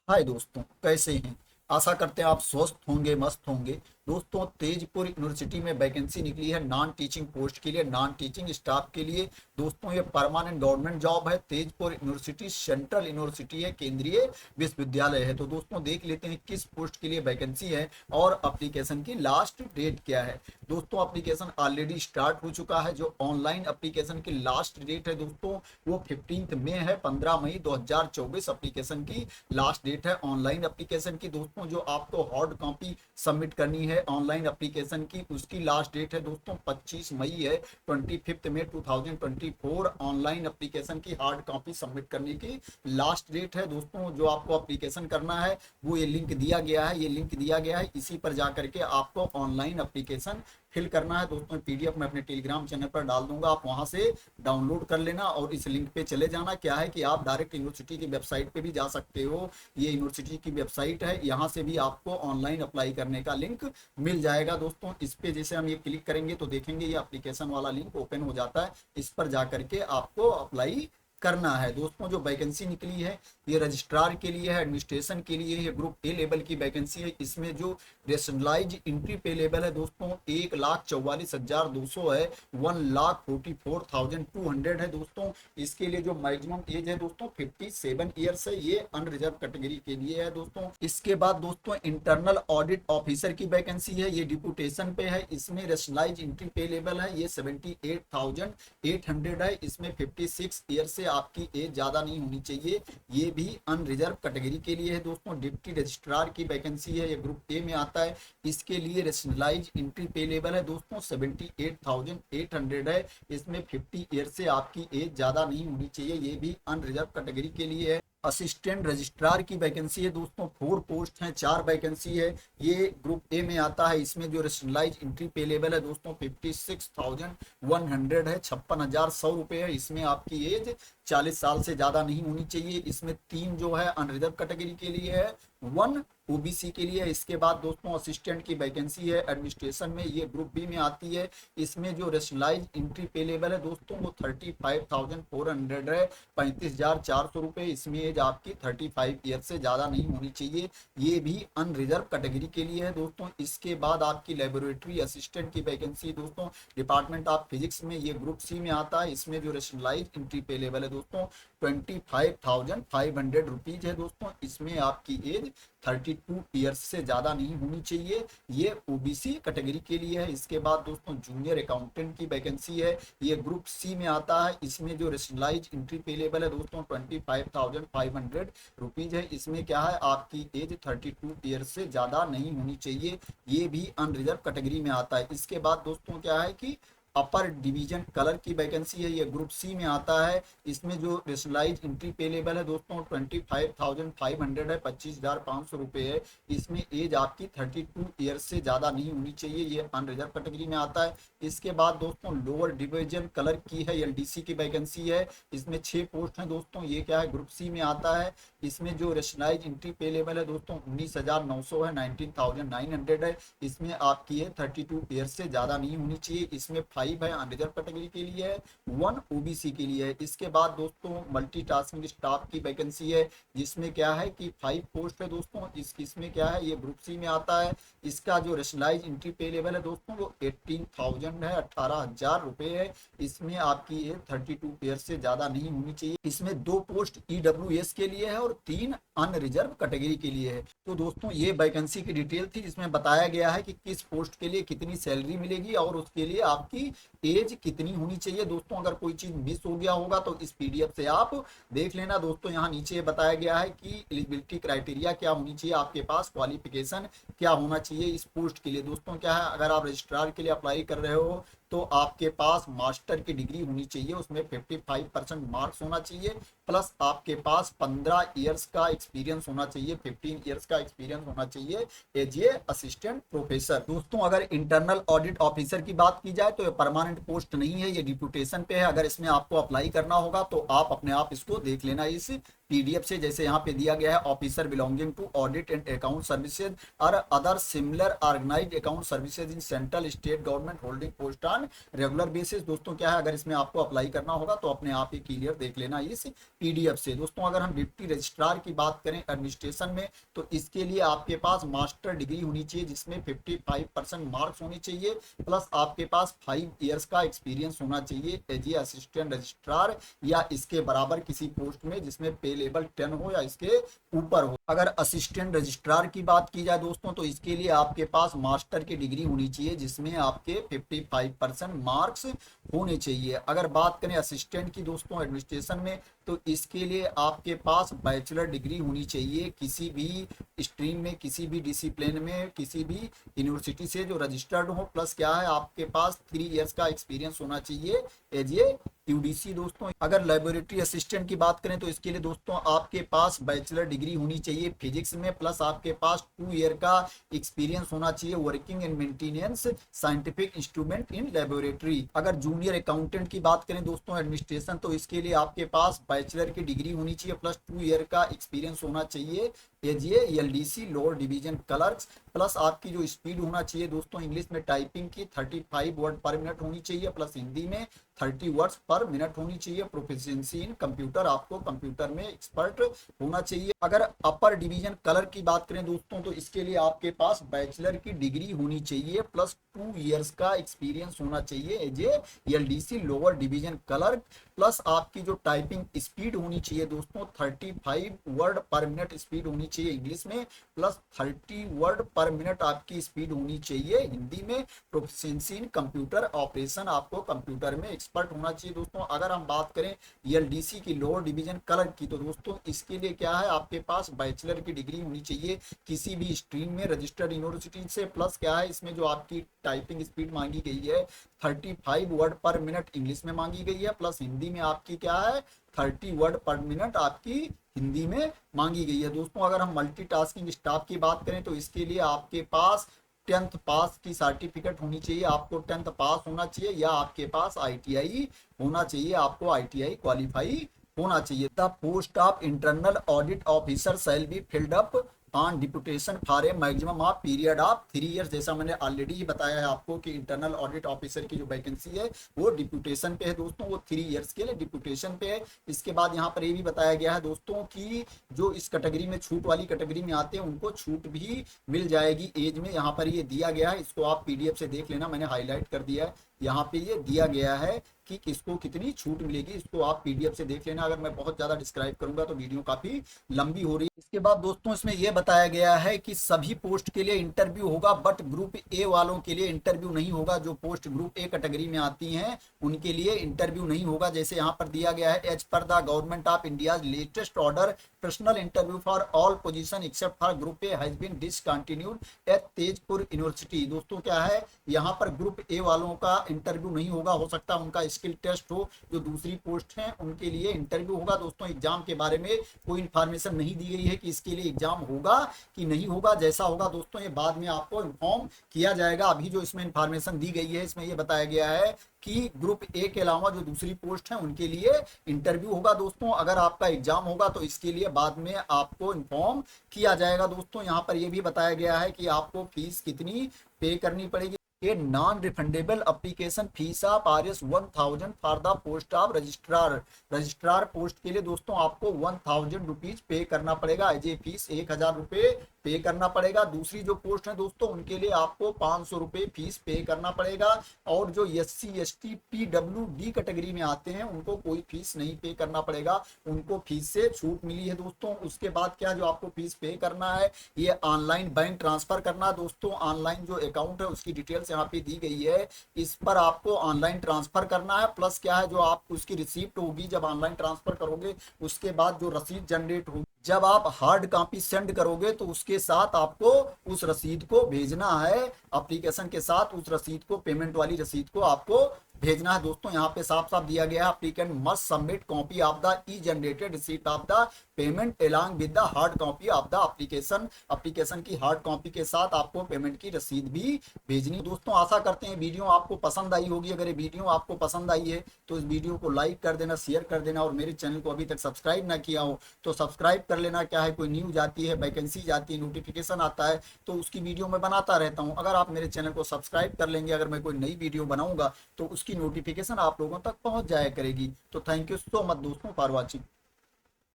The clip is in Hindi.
हाय दोस्तों, कैसे हैं। आशा करते हैं आप स्वस्थ होंगे, मस्त होंगे। दोस्तों, तेजपुर यूनिवर्सिटी में वैकेंसी निकली है नॉन टीचिंग पोस्ट के लिए, नॉन टीचिंग स्टाफ के लिए। दोस्तों, ये परमानेंट गवर्नमेंट जॉब है। तेजपुर यूनिवर्सिटी सेंट्रल यूनिवर्सिटी है, केंद्रीय विश्वविद्यालय है। तो दोस्तों, देख लेते हैं किस पोस्ट के लिए वैकेंसी है और एप्लीकेशन की लास्ट डेट क्या है। दोस्तों, एप्लीकेशन ऑलरेडी स्टार्ट हो चुका है। जो ऑनलाइन एप्लीकेशन की लास्ट डेट है दोस्तों, वो 15 मई है। 15 मई 2024 एप्लीकेशन की लास्ट डेट है ऑनलाइन एप्लीकेशन की। दोस्तों, जो आपको हार्ड कॉपी सबमिट करनी है ऑनलाइन एप्लीकेशन की, उसकी लास्ट डेट है दोस्तों 25 मई है। 25 मई 2024 ऑनलाइन एप्लीकेशन की हार्ड कॉपी सबमिट करने की लास्ट डेट है। दोस्तों, जो आपको एप्लीकेशन करना है वो ये लिंक दिया गया है, ये लिंक दिया गया है। इसी पर जा करके आपको ऑनलाइन एप्लीकेशन फिल करना है। दोस्तों, पीडीएफ मैं अपने टेलीग्राम चैनल पर डाल दूंगा, आप वहां से डाउनलोड कर लेना और इस लिंक पे चले जाना। क्या है कि आप डायरेक्ट यूनिवर्सिटी की वेबसाइट पे भी जा सकते हो। ये यूनिवर्सिटी की वेबसाइट है, यहाँ से भी आपको ऑनलाइन अप्लाई करने का लिंक मिल जाएगा। दोस्तों, इस पे जैसे हम ये क्लिक करेंगे तो देखेंगे ये एप्लीकेशन वाला लिंक ओपन हो जाता है। इस पर जा करके आपको अप्लाई करना है। दोस्तों, जो वैकेंसी निकली है ये रजिस्ट्रार के लिए है, एडमिनिस्ट्रेशन के लिए है, ग्रुप ए लेवल की वैकेंसी है। इसमें जो रेशनलाइज एंट्री पे लेवल है दोस्तों 1,44,200 है, 1,44,200 है। दोस्तों, इसके लिए जो मैक्सिमम एज है दोस्तों 57 ईयर्स है, ये अनरिजर्व कैटेगरी के लिए है। दोस्तों, इसके बाद दोस्तों इंटरनल ऑडिट ऑफिसर की वैकेंसी है, ये डिप्यूटेशन पे है। इसमें रेशनलाइज एंट्री पे लेवल है, ये 78,800 है। इसमें 56 ईयर से आपकी एज ज्यादा नहीं होनी चाहिए, ये भी अनरिजर्व कैटेगरी के लिए है। दोस्तों, डिप्टी रजिस्ट्रार की वैकेंसी है, ये ग्रुप ए में आता है। इसके लिए रेशनलाइज एंट्री पे लेवल है दोस्तों 78,800 है। इसमें 50 ईयर से आपकी एज ज्यादा नहीं होनी चाहिए, ये भी अनरिजर्व कैटेगरी के लिए है। असिस्टेंट रजिस्ट्रार की वैकेंसी है दोस्तों, 4 पोस्ट हैं, 4 वैकेंसी है। ये ग्रुप ए में आता है। इसमें जो रेशनलाइज एंट्री पे लेवल है दोस्तों 56,100 है, 56,100 रुपये है। इसमें आपकी एज 40 साल से ज्यादा नहीं होनी चाहिए। इसमें 3 जो है अनरिजर्व कैटेगरी के लिए है, 1 ओबीसी के लिए है। इसके बाद दोस्तों असिस्टेंट की वैकेंसी है एडमिनिस्ट्रेशन में, ये ग्रुप बी में आती है। इसमें जो रेशनलाइज एंट्री पे लेवल है दोस्तों वो 35,400 है, 35,400 रुपये। इसमें एज आपकी 35 ईयर से ज़्यादा नहीं होनी चाहिए, ये भी अनरिजर्व कैटेगरी के लिए है। दोस्तों, इसके बाद आपकी लेबोरेटरी असिस्टेंट की वैकेंसी दोस्तों डिपार्टमेंट ऑफ फिजिक्स में, ये ग्रुप सी में आता है। इसमें जो रेशनलाइज एंट्री पे लेवल है दोस्तों 25,500 रुपीज है। दोस्तों, इसमें आपकी एज 32 ईयर्स से ज़्यादा नहीं होनी चाहिए, ये ओबीसी कैटेगरी के लिए है। इसके बाद दोस्तों जूनियर अकाउंटेंट की वैकेंसी है, ये ग्रुप सी में आता है। इसमें जो रेशनलाइज एंट्री पे लेवल है दोस्तों 25,500 रुपीज है। इसमें क्या है आपकी एज 32 ईयर्स से ज़्यादा नहीं होनी चाहिए, ये भी अनरिजर्व कैटेगरी में आता है। इसके बाद दोस्तों क्या है कि अपर डिवीजन कलर की वैकेंसी है, ये ग्रुप सी में आता है। इसमें जो रेशनलाइज एंट्री पे लेवल है दोस्तों 25,500 है, 25,500 रुपये है। इसमें एज आपकी 32 ईयर से ज़्यादा नहीं होनी चाहिए, ये अनरिजर्व कैटेगरी में आता है। इसके बाद दोस्तों लोअर डिवीजन कलर की है, एलडीसी की वैकेंसी है। इसमें 6 पोस्ट हैं दोस्तों, ये क्या है ग्रुप सी में आता है। इसमें जो रेशनलाइज एंट्री पे लेवल है दोस्तों 19,900 है, 19,900 है। इसमें आपकी है 32 ईयर से ज़्यादा नहीं होनी चाहिए। इसमें 5 है अनरिजर्व कैटेगरी के लिए है, 1 ओबीसी के लिए है। इसके बाद दोस्तों मल्टीटास्किंग स्टाफ की वैकेंसी है, जिसमें क्या है कि 5 पोस्ट है दोस्तों। इसमें क्या है ये ग्रुप सी में आता है। इसका जो रेशनलाइज एंट्री पे लेवल है दोस्तों वो 18,000 है, 18,000 रुपये है। इसमें आपकी एज 32 ईयर से ज़्यादा नहीं होनी चाहिए। इसमें 2 पोस्ट ईडब्ल्यूएस के लिए है और 3 अनरिजर्व कैटेगरी के लिए है। तो दोस्तों ये वैकेंसी की डिटेल थी, जिसमें बताया गया है कि किस पोस्ट के लिए कितनी सैलरी मिलेगी और उसके लिए आपकी एज कितनी होनी चाहिए। दोस्तों, अगर कोई चीज मिस हो गया होगा तो इस पीडीएफ से आप देख लेना। दोस्तों, यहाँ नीचे बताया गया है कि एलिजिबिलिटी क्राइटेरिया क्या होनी चाहिए, आपके पास क्वालिफिकेशन क्या होना चाहिए इस पोस्ट के लिए। दोस्तों, क्या है अगर आप रजिस्ट्रार के लिए अप्लाई कर रहे हो तो आपके पास मास्टर की डिग्री होनी चाहिए, उसमें 55% मार्क्स होना चाहिए, प्लस आपके पास 15 ईयर्स का एक्सपीरियंस होना चाहिए, 15 ईयर्स का एक्सपीरियंस होना चाहिए एज ए असिस्टेंट प्रोफेसर। दोस्तों, अगर इंटरनल ऑडिट ऑफिसर की बात की जाए तो ये परमानेंट पोस्ट नहीं है, ये डिप्यूटेशन पे है। अगर इसमें आपको अप्लाई करना होगा तो आप अपने आप इसको देख लेना इस पीडीएफ से, जैसे यहाँ पे दिया गया है officer belonging to audit and account services और other similar organized account services in central state government holding post on regular basis. दोस्तों क्या है, अगर इसमें आपको अप्लाई करना होगा तो अपने आप ही क्लियर देख लेना इस पीडीएफ से। दोस्तों अगर हम डिप्टी रजिस्ट्रार की बात करें एडमिनिस्ट्रेशन में, तो इसके लिए आपके पास मास्टर डिग्री होनी चाहिए जिसमें 55% मार्क्स होने चाहिए, प्लस आपके पास 5 इयर्स का एक्सपीरियंस होना चाहिए एज ए असिस्टेंट रजिस्ट्रार या इसके बराबर किसी पोस्ट में जिसमें पे लेवल 10 हो या इसके ऊपर हो। अगर असिस्टेंट रजिस्ट्रार की बात की जाए दोस्तों, तो इसके लिए आपके पास मास्टर की डिग्री होनी चाहिए जिसमें आपके 55% मार्क्स होने चाहिए। अगर बात करें असिस्टेंट की दोस्तों एडमिनिस्ट्रेशन में, तो इसके लिए आपके पास बैचलर डिग्री होनी चाहिए किसी भी स्ट्रीम में, किसी भी डिसिप्लिन में, किसी भी यूनिवर्सिटी से जो रजिस्टर्ड हो, प्लस क्या है आपके पास 3 इयर्स का एक्सपीरियंस होना चाहिए एज ए यूडीसी। दोस्तों अगर लेबोरेटरी असिस्टेंट की बात करें, तो इसके लिए दोस्तों आपके पास बैचलर डिग्री होनी चाहिए फिजिक्स में, प्लस आपके पास 2 ईयर का एक्सपीरियंस होना चाहिए working in maintenance scientific instrument in laboratory. अगर जूनियर अकाउंटेंट की बात करें दोस्तों एडमिनिस्ट्रेशन, तो इसके लिए आपके पास बैचलर की डिग्री होनी चाहिए प्लस 2 ईयर का एक्सपीरियंस होना चाहिए as a LDC lower division clerks, plus आपकी जो स्पीड होना चाहिए दोस्तों इंग्लिश में टाइपिंग की 35 वर्ड पर मिनट होनी चाहिए, प्लस हिंदी में 30 वर्ड्स पर मिनट होनी चाहिए। प्रोफिशिएंसी इन कंप्यूटर, आपको कंप्यूटर में एक्सपर्ट होना चाहिए। अगर अपर डिवीजन क्लर्क की बात करें दोस्तों, तो इसके लिए आपके पास बैचलर की डिग्री होनी चाहिए प्लस 2 इयर्स का एक्सपीरियंस होना चाहिए as a LDC lower division clerk, plus आपकी जो टाइपिंग स्पीड होनी चाहिए दोस्तों 35 वर्ड पर मिनट स्पीड होनी चाहिए इंग्लिश में, प्लस 30 वर्ड पर मिनट आपकी स्पीड होनी चाहिए हिंदी में। प्रोफिशिएंसी इन कंप्यूटर ऑपरेशन, आपको कंप्यूटर में एक्सपर्ट होना चाहिए। दोस्तों अगर हम बात करें एलडीसी की लोअर डिवीजन क्लर्क की, तो दोस्तों इसके लिए क्या है आपके पास बैचलर की डिग्री होनी चाहिए किसी भी स्ट्रीम में रजिस्टर्ड यूनिवर्सिटी से, प्लस क्या है इसमें जो आपकी टाइपिंग स्पीड मांगी गई है 35 वर्ड पर मिनट इंग्लिश में मांगी गई है, प्लस हिंदी में आपकी क्या है 30 वर्ड पर मिनट आपकी हिंदी में मांगी गई है। दोस्तों अगर हम मल्टीटास्किंग स्टाफ की बात करें, तो इसके लिए आपके पास 10th पास की सर्टिफिकेट होनी चाहिए, आपको 10th पास होना चाहिए या आपके पास आईटीआई होना चाहिए, आपको आईटीआई क्वालिफाई होना चाहिए। The post of internal audit officer shall be filled up on deputation for a maximum of period of 3 years. जैसा मैंने ऑलरेडी ही बताया है आपको कि इंटरनल ऑडिट ऑफिसर की जो वैकेंसी है वो डिप्यूटेशन पे है दोस्तों, वो 3 इयर्स के लिए डिप्यूटेशन पे है। इसके बाद यहाँ पर ये भी बताया गया है दोस्तों कि जो इस कैटेगरी में छूट वाली कैटेगरी में आते हैं उनको छूट भी मिल जाएगी एज में, यहाँ पर ये दिया गया है, इसको आप पीडीएफ से देख लेना, मैंने हाईलाइट कर दिया है, यहाँ पे ये दिया गया है कि किसको कितनी छूट मिलेगी, इसको आप पीडीएफ से देख लेना। अगर मैं बहुत ज्यादा डिस्क्राइब करूंगा तो वीडियो काफी लंबी हो रही है। इसके बाद दोस्तों इसमें यह बताया गया है कि सभी पोस्ट के लिए इंटरव्यू होगा, बट ग्रुप ए वालों के लिए इंटरव्यू नहीं होगा। जो पोस्ट ग्रुप ए कैटेगरी में आती हैं उनके लिए इंटरव्यू नहीं होगा। जैसे यहाँ पर दिया गया है as per the government of India latest order personal interview for all position except for group A has been discontinued at Tezpur university. दोस्तों क्या है यहाँ पर ग्रुप ए वालों का इंटरव्यू नहीं होगा, हो सकता है उनका स्किल टेस्ट हो, जो दूसरी पोस्ट है उनके लिए इंटरव्यू होगा। दोस्तों एग्जाम के बारे में कोई इंफॉर्मेशन नहीं दी गई है कि इसके लिए एग्जाम होगा कि नहीं होगा, जैसा होगा दोस्तों ये बाद में आपको इन्फॉर्म किया जाएगा। अभी जो इसमें इंफॉर्मेशन दी गई है इसमें यह बताया गया है कि ग्रुप ए के अलावा जो दूसरी पोस्ट है उनके लिए इंटरव्यू होगा। दोस्तों अगर आपका एग्जाम होगा तो इसके लिए बाद में आपको इन्फॉर्म किया जाएगा। दोस्तों यहाँ पर यह भी बताया गया है कि आपको फीस कितनी पे करनी पड़ेगी। A non refundable application fees of RS 1000 for the post of registrar. Registrar post के लिए दोस्तों आपको 1000 रुपीज पे करना पड़ेगा एज ए फीस, 1000 रुपए पे करना पड़ेगा। दूसरी जो पोस्ट है दोस्तों उनके लिए आपको 500 रुपए फीस पे करना पड़ेगा। और जो SC ST PWD कैटेगरी में आते हैं उनको कोई फीस नहीं पे करना पड़ेगा, उनको फीस से छूट मिली है दोस्तों। उसके बाद क्या जो आपको फीस पे करना है ये ऑनलाइन बैंक ट्रांसफर करना है दोस्तों। ऑनलाइन जो अकाउंट है उसकी डिटेल्स यहाँ पे दी गई है, इस पर आपको ऑनलाइन ट्रांसफर करना है। प्लस क्या है जो आप उसकी रिसीप्ट होगी जब ऑनलाइन ट्रांसफर करोगे, उसके बाद जो रसीद जनरेट होगी जब आप हार्ड कॉपी सेंड करोगे तो उसके साथ आपको उस रसीद को भेजना है, एप्लीकेशन के साथ उस रसीद को, पेमेंट वाली रसीद को आपको भेजना है दोस्तों। यहाँ पे साफ साफ दिया गया है, applicant must submit copy of the E generated receipt of the payment along with the hard copy of the application. Application की हार्ड कॉपी के साथ आपको पेमेंट की रसीद भी भेजनी। दोस्तों आशा करते हैं वीडियो आपको पसंद आई होगी। अगर ये वीडियो आपको पसंद आई है तो इस वीडियो को लाइक कर देना, शेयर कर देना, और मेरे चैनल को अभी तक सब्सक्राइब ना किया हो तो सब्सक्राइब कर लेना। क्या है, कोई न्यूज आती है, वैकेंसी जाती है, नोटिफिकेशन आता है तो उसकी वीडियो मैं बनाता रहता हूँ। अगर आप मेरे चैनल को सब्सक्राइब कर लेंगे, अगर मैं कोई नई वीडियो बनाऊंगा तो उसकी नोटिफिकेशन आप लोगों तक पहुंच जाया करेगी। तो थैंक यू सो मच दोस्तों फॉर वॉचिंग।